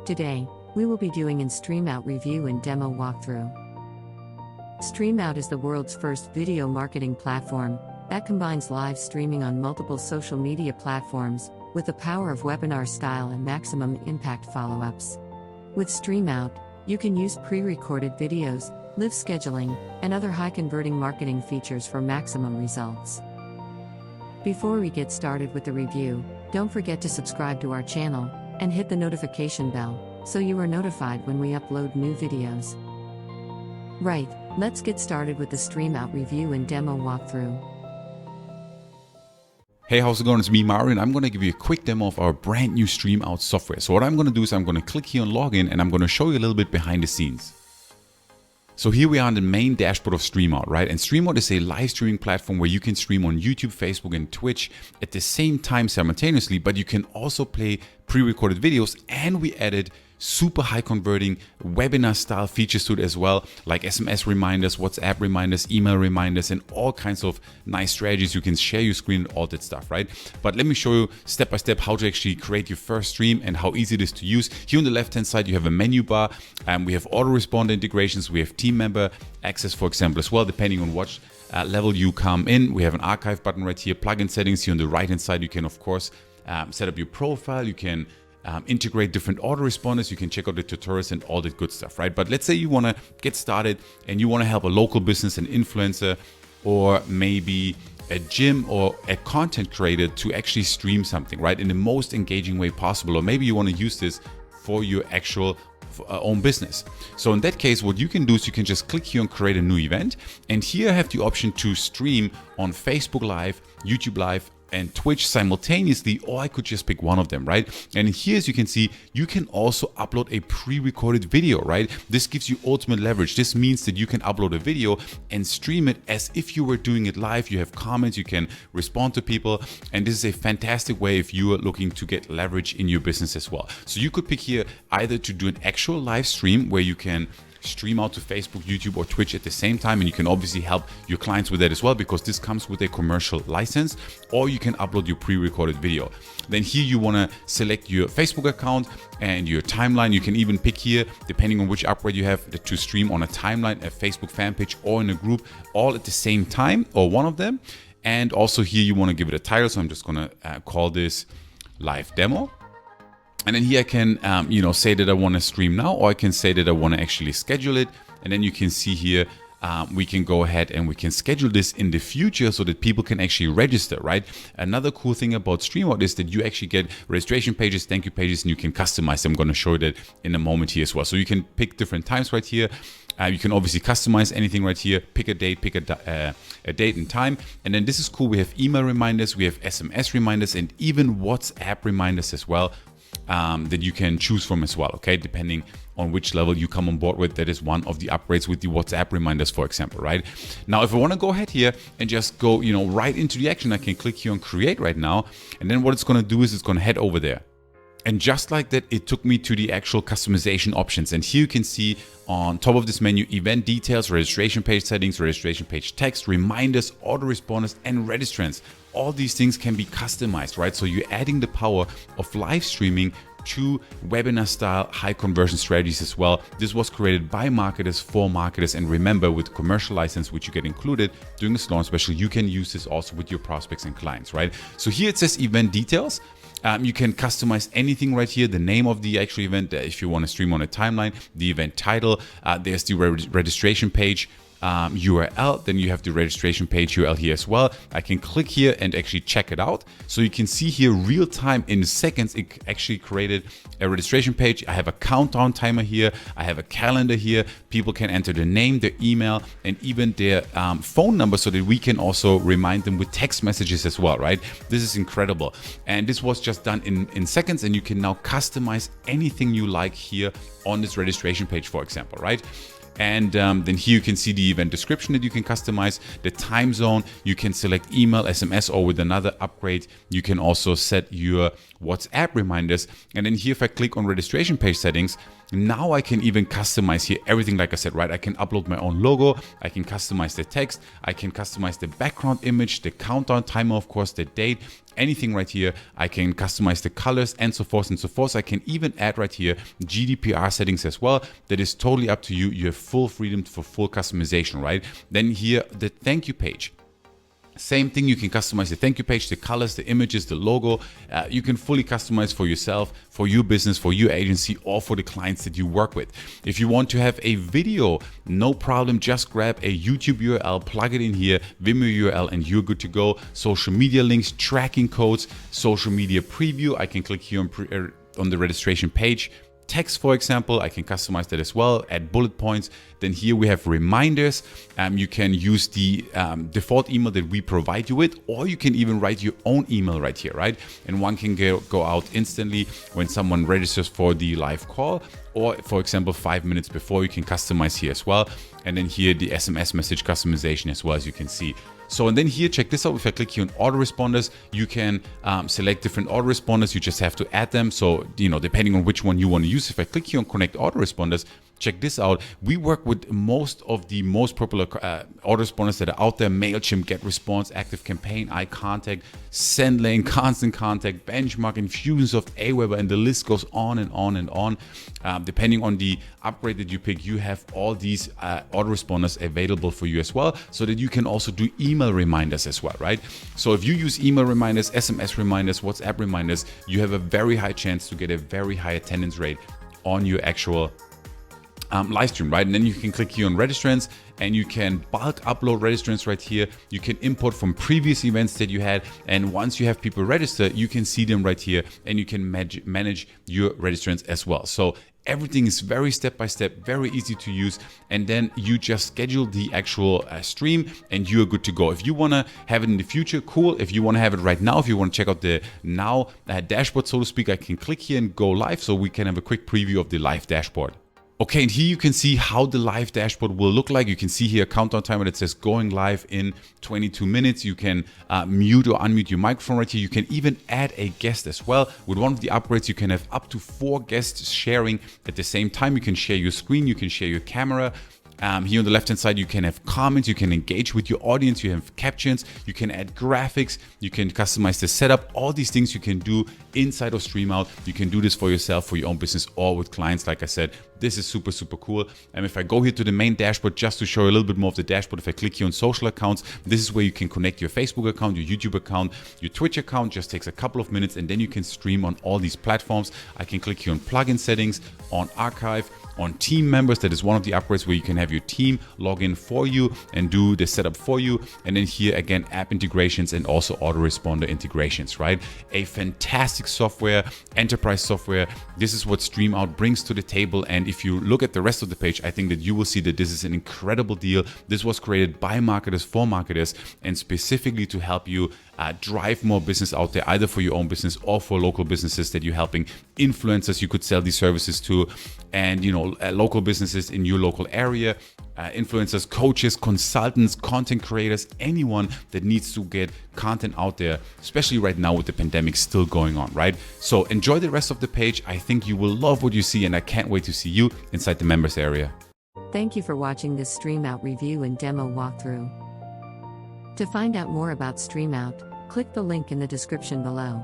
Today, we will be doing an StreamOut review and demo walkthrough. StreamOut is the world's first video marketing platform that combines live streaming on multiple social media platforms with the power of webinar style and maximum impact follow-ups. With StreamOut, you can use pre-recorded videos, live scheduling, and other high-converting marketing features for maximum results. Before we get started with the review, don't forget to subscribe to our channel and hit the notification bell so you are notified when we upload new videos. Right, let's get started with the StreamOut review and demo walkthrough. Hey, how's it going? It's me, Mario, and I'm going to give you a quick demo of our brand new StreamOut software. So what I'm going to do is I'm going to click here on login and I'm going to show you a little bit behind the scenes. So here we are on the main dashboard of StreamOut, right? And StreamOut is a live streaming platform where you can stream on YouTube, Facebook, and Twitch at the same time simultaneously, but you can also play pre-recorded videos, and we added super high converting webinar style features to it as well, like SMS reminders, WhatsApp reminders, email reminders, and all kinds of nice strategies. You can share your screen, all that stuff, right? But let me show you step by step how to actually create your first stream and how easy it is to use. Here on the left hand side you have a menu bar, and we have autoresponder integrations, we have team member access, for example, as well, depending on what level you come in. We have an archive button right here, plugin settings. Here on the right hand side you can of course set up your profile, you can integrate different autoresponders, you can check out the tutorials and all that good stuff, right? But let's say you want to get started and you want to help a local business, an influencer, or maybe a gym or a content creator to actually stream something, right, in the most engaging way possible. Or maybe you want to use this for your actual own business. So in that case, what you can do is you can just click here and create a new event. And here I have the option to stream on Facebook Live, YouTube Live, and Twitch simultaneously, or I could just pick one of them, right? And here, as you can see, you can also upload a pre-recorded video, right? This gives you ultimate leverage. This means that you can upload a video and stream it as if you were doing it live. You have comments, you can respond to people, and this is a fantastic way if you are looking to get leverage in your business as well. So you could pick here either to do an actual live stream where you can stream out to Facebook, YouTube, or Twitch at the same time, and you can obviously help your clients with that as well because this comes with a commercial license, or you can upload your pre-recorded video. Then here you want to select your Facebook account and your timeline. You can even pick here, depending on which upgrade you have, to stream on a timeline, a Facebook fan page, or in a group, all at the same time, or one of them. And also here you want to give it a title, so I'm just going to call this live demo. And then here I can, say that I want to stream now, or I can say that I want to actually schedule it. And then you can see here, we can go ahead and we can schedule this in the future so that people can actually register, right? Another cool thing about StreamOut is that you actually get registration pages, thank you pages, and you can customize them. I'm going to show you that in a moment here as well. So you can pick different times right here. You can obviously customize anything right here, pick a date, pick a date and time. And then this is cool. We have email reminders, we have SMS reminders, and even WhatsApp reminders as well. That you can choose from as well, okay, depending on which level you come on board with. That is one of the upgrades with the WhatsApp reminders, for example, right? Now, if I want to go ahead here and just go, right into the action, I can click here on create right now, and then what it's going to do is it's going to head over there. And just like that, it took me to the actual customization options. And here you can see on top of this menu, event details, registration page settings, registration page text, reminders, autoresponders, and registrants. All these things can be customized, right? So you're adding the power of live streaming to webinar style high conversion strategies as well. This was created by marketers for marketers, and remember, with commercial license, which you get included during this launch special, you can use this also with your prospects and clients, right? So here it says event details. You can customize anything right here, the name of the actual event, if you want to stream on a timeline, the event title, there's the registration page URL, then you have the registration page URL here as well. I can click here and actually check it out. So you can see here real time in seconds, it actually created a registration page. I have a countdown timer here. I have a calendar here. People can enter their name, their email, and even their phone number so that we can also remind them with text messages as well, right? This is incredible. And this was just done in seconds, and you can now customize anything you like here on this registration page, for example, right? And then here you can see the event description that you can customize, the time zone, you can select email, SMS, or with another upgrade, you can also set your WhatsApp reminders. And then here, if I click on registration page settings, now I can even customize here everything, like I said, right? I can upload my own logo, I can customize the text, I can customize the background image, the countdown timer, of course, the date, anything right here. I can customize the colors and so forth and so forth. I can even add right here GDPR settings as well. That is totally up to you. You have full freedom for full customization, right? Then here, the thank you page. Same thing, you can customize the thank you page, the colors, the images, the logo. You can fully customize for yourself, for your business, for your agency, or for the clients that you work with. If you want to have a video, no problem, just grab a YouTube URL, plug it in here, Vimeo URL, and you're good to go. Social media links, tracking codes, social media preview. I can click here on the registration page. Text, for example, I can customize that as well, add bullet points. Then here we have reminders. You can use the default email that we provide you with, or you can even write your own email right here, right? And one can go out instantly when someone registers for the live call, or for example, 5 minutes before. You can customize here as well. And then here the SMS message customization as well, as you can see. So, and then here, check this out. If I click here on autoresponders, you can select different autoresponders. You just have to add them. So, depending on which one you want to use. If I click here on connect autoresponders, check this out. We work with most of the most popular autoresponders that are out there: MailChimp, GetResponse, ActiveCampaign, iContact, SendLane, Constant Contact, Benchmark, Infusionsoft, Aweber, and the list goes on and on and on. Depending on the upgrade that you pick, you have all these autoresponders available for you as well, so that you can also do email reminders as well, right? So if you use email reminders, SMS reminders, WhatsApp reminders, you have a very high chance to get a very high attendance rate on your actual live stream, right? And then you can click here on registrants, and you can bulk upload registrants right here. You can import from previous events that you had, and once you have people register, you can see them right here, and you can manage your registrants as well. So everything is very step by step, very easy to use, and then you just schedule the actual stream and you're good to go. If you want to have it in the future, cool. If you want to have it right now, if you want to check out the now dashboard, so to speak, I can click here and go live, so we can have a quick preview of the live dashboard. Okay, and here you can see how the live dashboard will look like. You can see here a countdown timer that says going live in 22 minutes. You can mute or unmute your microphone right here. You can even add a guest as well. With one of the upgrades, you can have up to 4 guests sharing at the same time. You can share your screen, you can share your camera. Here on the left hand side, you can have comments, you can engage with your audience, you have captions, you can add graphics, you can customize the setup. All these things you can do inside of StreamOut. You can do this for yourself, for your own business, or with clients. Like I said, this is super, super cool. And if I go here to the main dashboard, just to show you a little bit more of the dashboard, if I click here on social accounts, this is where you can connect your Facebook account, your YouTube account, your Twitch account. Just takes a couple of minutes, and then you can stream on all these platforms. I can click here on plugin settings, on archive, on team members. That is one of the upgrades where you can have your team log in for you and do the setup for you. And then here again, app integrations and also autoresponder integrations, right? A fantastic software, enterprise software. This is what StreamOut brings to the table. And if you look at the rest of the page, I think that you will see that this is an incredible deal. This was created by marketers for marketers, and specifically to help you drive more business out there, either for your own business or for local businesses that you're helping. Influencers you could sell these services to, and local businesses in your local area, influencers, coaches, consultants, content creators, anyone that needs to get content out there, especially right now with the pandemic still going on, right? So enjoy the rest of the page. I think you will love what you see, and I can't wait to see you inside the members area. Thank you for watching this StreamOut review and demo walkthrough. To find out more about StreamOut, click the link in the description below.